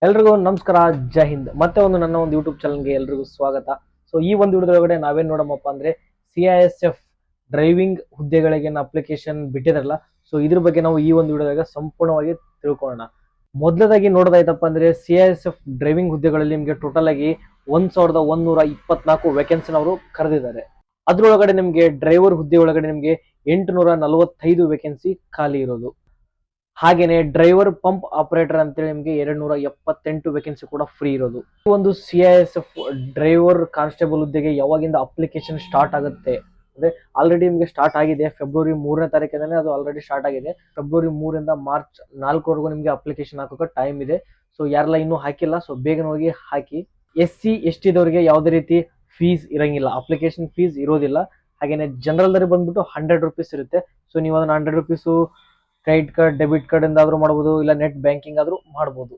ಎಲ್ರಿಗೂ ನಮಸ್ಕಾರ. ಜೈ ಹಿಂದ್. ಮತ್ತೆ ನನ್ನ ಒಂದು ಯೂಟ್ಯೂಬ್ ಚಾನಲ್ಗೆ ಎಲ್ರಿಗೂ ಸ್ವಾಗತ. ಸೊ ಈ ಒಂದು ವಿಡಿಯೋದೊಳಗಡೆ ನಾವೇನ್ ನೋಡಮ್ಮಪ್ಪ ಅಂದ್ರೆ CISF ಡ್ರೈವಿಂಗ್ ಹುದ್ದೆಗಳಿಗೆ ಅಪ್ಲಿಕೇಶನ್ ಬಿಟ್ಟಿದಾರಲ್ಲ, ಸೊ ಇದ್ರ ಬಗ್ಗೆ ನಾವು ಈ ಒಂದು ವಿಡಿಯೋದಾಗ ಸಂಪೂರ್ಣವಾಗಿ ತಿಳ್ಕೊಳ್ಳೋಣ. ಮೊದಲದಾಗಿ ನೋಡೋದಾಯ್ತಪ್ಪ ಅಂದ್ರೆ CISF ಡ್ರೈವಿಂಗ್ ಹುದ್ದೆಗಳಲ್ಲಿ ನಿಮ್ಗೆ ಟೋಟಲ್ ಆಗಿ 1124 ವೇಕೆನ್ಸಿನ ಅವರು ಕರೆದಿದ್ದಾರೆ. ಅದ್ರೊಳಗಡೆ ನಿಮ್ಗೆ ಡ್ರೈವರ್ ಹುದ್ದೆ ಒಳಗಡೆ ನಿಮ್ಗೆ 845 ವೇಕೆನ್ಸಿ ಖಾಲಿ ಇರೋದು. ಹಾಗೇನೆ ಡ್ರೈವರ್ ಪಂಪ್ ಆಪರೇಟರ್ ಅಂತೇಳಿ ನಿಮ್ಗೆ 278 ವೇಕೆನ್ಸಿ ಕೂಡ ಫ್ರೀ ಇರೋದು. ಒಂದು CISF ಡ್ರೈವರ್ ಕಾನ್ಸ್ಟೇಬಲ್ ಹುದ್ದೆಗೆ ಯಾವಾಗಿಂದ ಅಪ್ಲಿಕೇಶನ್ ಸ್ಟಾರ್ಟ್ ಆಗುತ್ತೆ ಅಂದ್ರೆ ಆಲ್ರೆಡಿ ನಿಮ್ಗೆ ಸ್ಟಾರ್ಟ್ ಆಗಿದೆ. ಫೆಬ್ರವರಿ 3ನೇ ತಾರೀಕಿಂದಾನೆ ಅದು ಆಲ್ರೆಡಿ ಸ್ಟಾರ್ಟ್ ಆಗಿದೆ. ಫೆಬ್ರವರಿ 3ರಿಂದ ಮಾರ್ಚ್ 4ವರೆಗೂ ನಿಮ್ಗೆ ಅಪ್ಲಿಕೇಶನ್ ಹಾಕೋಕೆ ಟೈಮ್ ಇದೆ. ಸೊ ಯಾರೆಲ್ಲ ಇನ್ನೂ ಹಾಕಿಲ್ಲ, ಸೊ ಬೇಗನೆ ಹೋಗಿ ಹಾಕಿ. SC ST ದವರಿಗೆ ಯಾವುದೇ ರೀತಿ ಫೀಸ್ ಇರಂಗಿಲ್ಲ, ಅಪ್ಲಿಕೇಶನ್ ಫೀಸ್ ಇರೋದಿಲ್ಲ. ಹಾಗೇನೆ ಜನರಲ್ ದವರಿಗೆ ಬಂದ್ಬಿಟ್ಟು 100 ರುಪೀಸ್ ಇರುತ್ತೆ. ಸೊ ನೀವು ಅದನ್ನ 100 rupees credit card, debit card ಇಂದ ಆದ್ರೂ ಮಾಡಬಹುದು, ಇಲ್ಲ ನೆಟ್ ಬ್ಯಾಂಕಿಂಗ್ ಆದ್ರೂ ಮಾಡಬಹುದು.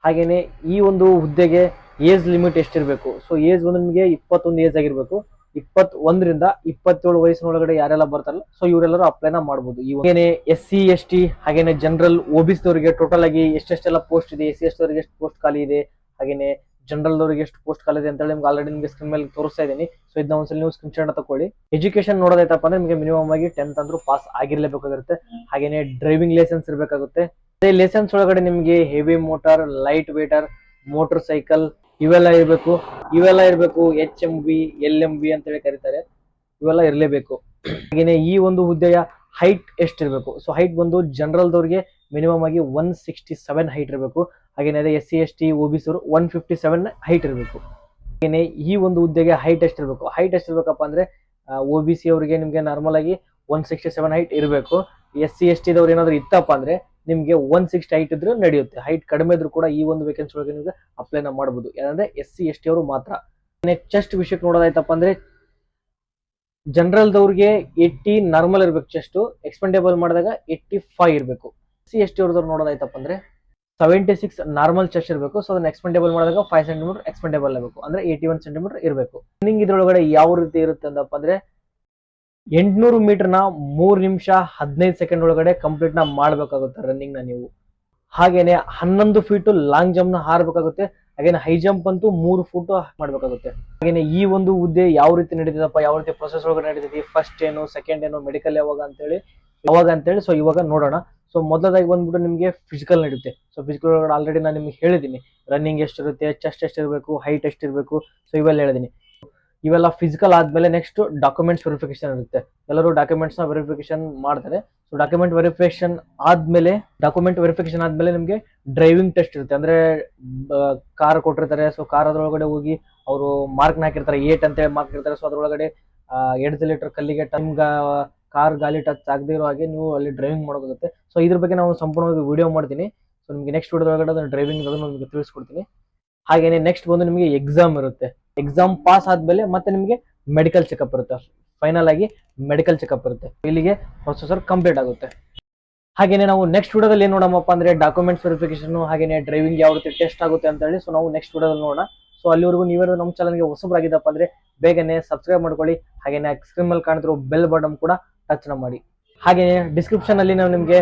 ಹಾಗೇನೆ ಈ ಒಂದು ಹುದ್ದೆಗೆ ಏಜ್ ಲಿಮಿಟ್ ಎಷ್ಟಿರಬೇಕು? ಸೊ ಏಜ್ ಒಂದು ನಿಮಗೆ 21 ಏಜ್ ಆಗಿರ್ಬೇಕು. 21ರಿಂದ 27 ವಯಸ್ಸಿನೊಳಗಡೆ ಯಾರೆಲ್ಲ ಬರ್ತಾರಲ್ಲ, ಸೊ ಇವರೆಲ್ಲರೂ ಅಪ್ಲೈನ ಮಾಡಬಹುದು. ಹಾಗೇನೆ SC ST ಹಾಗೇನೆ ಜನರಲ್ OBC ದವರಿಗೆ ಟೋಟಲ್ ಆಗಿ ಎಷ್ಟೆಷ್ಟೆಲ್ಲ ಪೋಸ್ಟ್ ಇದೆ, SC ST ದವರಿಗೆ ಎಷ್ಟು ಪೋಸ್ಟ್ ಖಾಲಿ ಇದೆ, ಹಾಗೇನೆ ಜನರಲ್ ದವರಿಗೆ ಎಷ್ಟು ಪೋಸ್ಟ್ ಖಾಲಿ ಇದೆ ಅಂತ ಹೇಳಿ ನಿಮ್ಗೆ ಆಲ್ರೆಡಿ ನಿಮಗೆ ಸ್ಕ್ರೀನ್ ಮೇಲೆ ತೋರಿಸ್ತಾ ಇದ್ದೀನಿ. ಸೊ ಇದನ್ನ ಒಂದ್ಸಲ ನೀವು ಸ್ಕ್ರೀನ್ ಶಾಟ್ ತಗೊಳ್ಳಿ. ಎಜುಕೇಶನ್ ನೋಡೋದೈತಪ್ಪ ಅಂದ್ರೆ ನಿಮಗೆ ಮಿನಿಮಮ್ ಆಗಿ 10th ಅಂದ್ರೂ ಪಾಸ್ ಆಗಿರ್ಲೇಬೇಕಾಗುತ್ತೆ. ಹಾಗೇನೆ ಡ್ರೈವಿಂಗ್ ಲೈಸೆನ್ಸ್ ಇರಬೇಕಾಗುತ್ತೆ. ಲೈಸೆನ್ಸ್ ಒಳಗಡೆ ನಿಮಗೆ ಹೆವಿ ಮೋಟಾರ್, ಲೈಟ್ ವೇಟರ್, ಮೋಟರ್ ಸೈಕಲ್ ಇವೆಲ್ಲ ಇರಬೇಕು. HMV LMV ಅಂತ ಹೇಳಿ ಕರೀತಾರೆ, ಇವೆಲ್ಲ ಇರಲೇಬೇಕು. ಹಾಗೇನೆ ಈ ಒಂದು ಹುದ್ದೆಯ ಹೈಟ್ ಎಷ್ಟಿರಬೇಕು? ಸೊ ಹೈಟ್ ಬಂದು ಜನರಲ್ ದವರಿಗೆ ಮಿನಿಮಮ್ ಆಗಿ 167 ಹೈಟ್ ಇರಬೇಕು. ಹಾಗೇನೆ SC ST OBC ಅವರು 157 ಹೈಟ್ ಇರಬೇಕು. ಹಾಗೇನೆ ಈ ಒಂದು ಹುದ್ದೆಗೆ ಹೈಟ್ ಎಷ್ಟಿರಬೇಕು? ಹೈಟ್ ಎಷ್ಟಿರ್ಬೇಕಪ್ಪ ಅಂದ್ರೆ OBC ಅವರಿಗೆ ನಿಮ್ಗೆ ನಾರ್ಮಲ್ ಆಗಿ 167 ಹೈಟ್ ಇರಬೇಕು. SC ST ದವ್ರು ಏನಾದ್ರು ಇತ್ತಪ್ಪ ಅಂದ್ರೆ ನಿಮ್ಗೆ 160 ಹೈಟ್ ಇದ್ರೂ ನಡೆಯುತ್ತೆ. ಹೈಟ್ ಕಡಿಮೆ ಇದ್ರೂ ಕೂಡ ಈ ಒಂದು ವೇಕೆನ್ಸಿ ಒಳಗೆ ನಿಮ್ಗೆ ಅಪ್ಲೈನ ಮಾಡಬಹುದು. ಯಾಕಂದ್ರೆ SC ST ಅವರು ಮಾತ್ರ. ಚೆಸ್ಟ್ ವಿಷಯಕ್ಕೆ ನೋಡೋದಾಯ್ತಪ್ಪ ಅಂದ್ರೆ ಜನರಲ್ ದವ್ರಿಗೆ 80 ನಾರ್ಮಲ್ ಇರ್ಬೇಕು ಚೆಸ್ಟ್, ಎಕ್ಸ್ಪೆಂಡೇಬಲ್ ಮಾಡಿದಾಗ 85 ಇರಬೇಕು. SC ST ಅವ್ರದವ್ರು ನೋಡೋದಾಯ್ತಪ್ಪ ಅಂದ್ರೆ 76 ನಾರ್ಮಲ್ ಚೆಸ್ಟ್ ಇರಬೇಕು. ಸೊ ಅದನ್ನ ಎಕ್ಸ್ಪೆಂಡೇಬಲ್ ಮಾಡಿದಾಗ 5 ಸೆಂಟಿಮೀಟರ್ ಎಕ್ಸ್ಪೆಂಡೇಬಲ್ ಆಗಬೇಕು, ಅಂದ್ರೆ 81 ಸೆಂಟಿಮೀಟರ್ ಇರಬೇಕು. ರನ್ನಿಂಗ್ ಇದ್ರೊಳಗಡೆ ಯಾವ ರೀತಿ ಇರುತ್ತೆ ಅಂತಪ್ಪ ಅಂದ್ರೆ 800 ಮೀಟರ್ನ 3 ನಿಮಿಷ 15 ಸೆಕೆಂಡ್ ಒಳಗಡೆ ಕಂಪ್ಲೀಟ್ ನ ಮಾಡ್ಬೇಕಾಗುತ್ತೆ ರನ್ನಿಂಗ್ ನ ನೀವು. ಹಾಗೇನೆ 11 ಫೀಟ್ ಲಾಂಗ್ ಜಂಪ್ ನ ಹಾರಬೇಕಾಗುತ್ತೆ. ಹಾಗೇನೆ ಹೈ ಜಂಪ್ ಅಂತೂ 3 ಫುಟ್ ಮಾಡ್ಬೇಕಾಗುತ್ತೆ. ಹಾಗೇನೆ ಈ ಒಂದು ಹುದ್ದೆ ಯಾವ ರೀತಿ ನಡೀತದಪ್ಪ, ಯಾವ ರೀತಿ ಪ್ರೊಸೆಸ್ ಒಳಗಡೆ ನಡೀತೈತಿ, ಫಸ್ಟ್ ಏನು, ಸೆಕೆಂಡ್ ಏನು, ಮೆಡಿಕಲ್ ಯಾವಾಗ ಅಂತೇಳಿ ಸೊ ಇವಾಗ ನೋಡೋಣ. ಸೊ ಮೊದಲದಾಗಿ ಬಂದ್ಬಿಟ್ಟು ನಿಮಗೆ ಫಿಸಿಕಲ್ ನಡೆಯುತ್ತೆ. ಸೊ ಫಿಸಿಕಲ್ ಒಳಗಡೆ ಆಲ್ರೆಡಿ ನಾನು ನಿಮ್ಗೆ ಹೇಳಿದ್ದೀನಿ ರನ್ನಿಂಗ್ ಎಷ್ಟಿರುತ್ತೆ, ಚೆಸ್ಟ್ ಎಷ್ಟಿರಬೇಕು, ಹೈಟ್ ಎಷ್ಟಿರಬೇಕು, ಸೊ ಇವೆಲ್ಲ ಹೇಳಿದ್ದೀನಿ. ಇವೆಲ್ಲ ಫಿಸಿಕಲ್ ಆದ್ಮೇಲೆ ನೆಕ್ಸ್ಟ್ ಡಾಕ್ಯುಮೆಂಟ್ಸ್ ವೆರಿಫಿಕೇಶನ್ ಇರುತ್ತೆ. ಎಲ್ಲರೂ ಡಾಕ್ಯುಮೆಂಟ್ಸ್ ನ ವೆರಿಫಿಕೇಶನ್ ಮಾಡ್ತಾರೆ. ಸೊ ಡಾಕ್ಯುಮೆಂಟ್ ವೆರಿಫಿಕೇಶನ್ ಆದ್ಮೇಲೆ ನಿಮಗೆ ಡ್ರೈವಿಂಗ್ ಟೆಸ್ಟ್ ಇರುತ್ತೆ. ಅಂದ್ರೆ ಕಾರ್ ಕೊಟ್ಟಿರ್ತಾರೆ. ಸೊ ಕಾರ್ ಅದ್ರೊಳಗಡೆ ಹೋಗಿ ಅವರು ಮಾರ್ಕ್ ಹಾಕಿರ್ತಾರೆ, 8 ಅಂತ ಹೇಳಿ ಮಾರ್ಕ್ ಇರ್ತಾರೆ. ಸೊ ಅದ್ರೊಳಗಡೆ 8 ಲೀಟರ್ ಕಲ್ಲಿಗೆ ಕಾರ್ ಗಾಲಿ ಟಚ್ ಆಗದೆ ಇರೋ ಹಾಗೆ ನೀವು ಅಲ್ಲಿ ಡ್ರೈವಿಂಗ್ ಮಾಡೋದಾಗುತ್ತೆ. ಸೊ ಇದ್ರ ಬಗ್ಗೆ ನಾವು ಸಂಪೂರ್ಣವಾಗಿ ವಿಡಿಯೋ ಮಾಡ್ತೀನಿ. ಸೊ ನಿಮಗೆ ನೆಕ್ಸ್ಟ್ ವಿಡಿಯೋದೊಳಗಡೆ ಅದನ್ನ ಡ್ರೈವಿಂಗ್ ಅದನ್ನು ನಿಮಗೆ ತಿಳಿಸ್ಕೊಡ್ತೀನಿ. ಹಾಗೇನೆ ನೆಕ್ಸ್ಟ್ ಬಂದು ನಿಮಗೆ ಎಕ್ಸಾಮ್ ಇರುತ್ತೆ. ಎಕ್ಸಾಮ್ ಪಾಸ್ ಆದ್ಮೇಲೆ ಮತ್ತೆ ನಿಮಗೆ ಮೆಡಿಕಲ್ ಚೆಕಪ್ ಇರುತ್ತೆ. ಫೈನಲ್ ಆಗಿ ಮೆಡಿಕಲ್ ಚೆಕಪ್ ಇರುತ್ತೆ. ಇಲ್ಲಿಗೆ ಪ್ರೊಸೆಸರ್ ಕಂಪ್ಲೀಟ್ ಆಗುತ್ತೆ. ಹಾಗೇನೆ ನಾವು ನೆಕ್ಸ್ಟ್ ವಿಡಿಯೋದಲ್ಲಿ ಏನ್ ನೋಡಮ್ಮಪ್ಪ ಅಂದ್ರೆ ಡಾಕ್ಯುಮೆಂಟ್ಸ್ ವೆರಿಫಿಕೇಶನ್ ಹಾಗೇನೆ ಡ್ರೈವಿಂಗ್ ಯಾವ ರೀತಿ ಟೆಸ್ಟ್ ಆಗುತ್ತೆ ಅಂತ ಹೇಳಿ. ಸೊ ನಾವು ನೆಕ್ಸ್ಟ್ ವಿಡಿಯೋದಲ್ಲಿ ನೋಡೋಣ. ಸೊ ಅಲ್ಲಿವರೆಗೂ ನೀವೇನು ನಮ್ಮ ಚಾನಲ್ಗೆ ಹೊಸಬರಾಗಿದ್ದಪ್ಪ ಅಂದ್ರೆ ಬೇಗನೆ ಸಬ್ಸ್ಕ್ರೈಬ್ ಮಾಡ್ಕೊಳ್ಳಿ. ಹಾಗೇನೆ ಸ್ಕ್ರೀನ್ ಮೇಲೆ ಕಾಣ್ತಿರೋ ಬೆಲ್ ಬಟನ್ ಕೂಡ ಟಚ್ ಮಾಡಿ. ಹಾಗೇನೆ ಡಿಸ್ಕ್ರಿಪ್ಷನ್ ಅಲ್ಲಿ ನಾವು ನಿಮಗೆ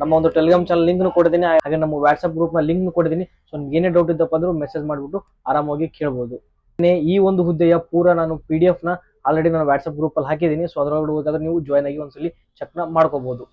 ನಮ್ಮ ಒಂದು ಟೆಲಿಗ್ರಾಮ್ ಚಾನಲ್ ಲಿಂಕ್ ಕೊಟ್ಟಿದ್ದೀನಿ. ಹಾಗೆ ನಮ್ಮ ವಾಟ್ಸ್ಆಪ್ ಗ್ರೂಪ್ ನ ಲಿಂಕ್ ಕೊಟ್ಟಿದ್ದೀನಿ. ಸೊ ನಿಮ್ಗೆ ಏನೇ ಡೌಟ್ ಇದ್ದಪ್ಪ ಅಂದ್ರೂ ಮೆಸೇಜ್ ಮಾಡ್ಬಿಟ್ಟು ಆರಾಮಾಗಿ ಕೇಳಬಹುದು. ಈ ಒಂದು ಹುದ್ದೆಯ ಪೂರ ನಾನು PDF ನ ಆಲ್ರೆಡಿ ನಾನು ವಾಟ್ಸ್ಆಪ್ ಗ್ರೂಪ್ ಅಲ್ಲಿ ಹಾಕಿದ್ದೀನಿ. ಸೊ ಅದರೊಳಗೆ ಹೋಗಾದ್ರೆ ನೀವು ಜಾಯ್ನ್ ಆಗಿ ಒಂದ್ಸಲಿ ಚೆಕ್ ಮಾಡ್ಕೋಬಹುದು.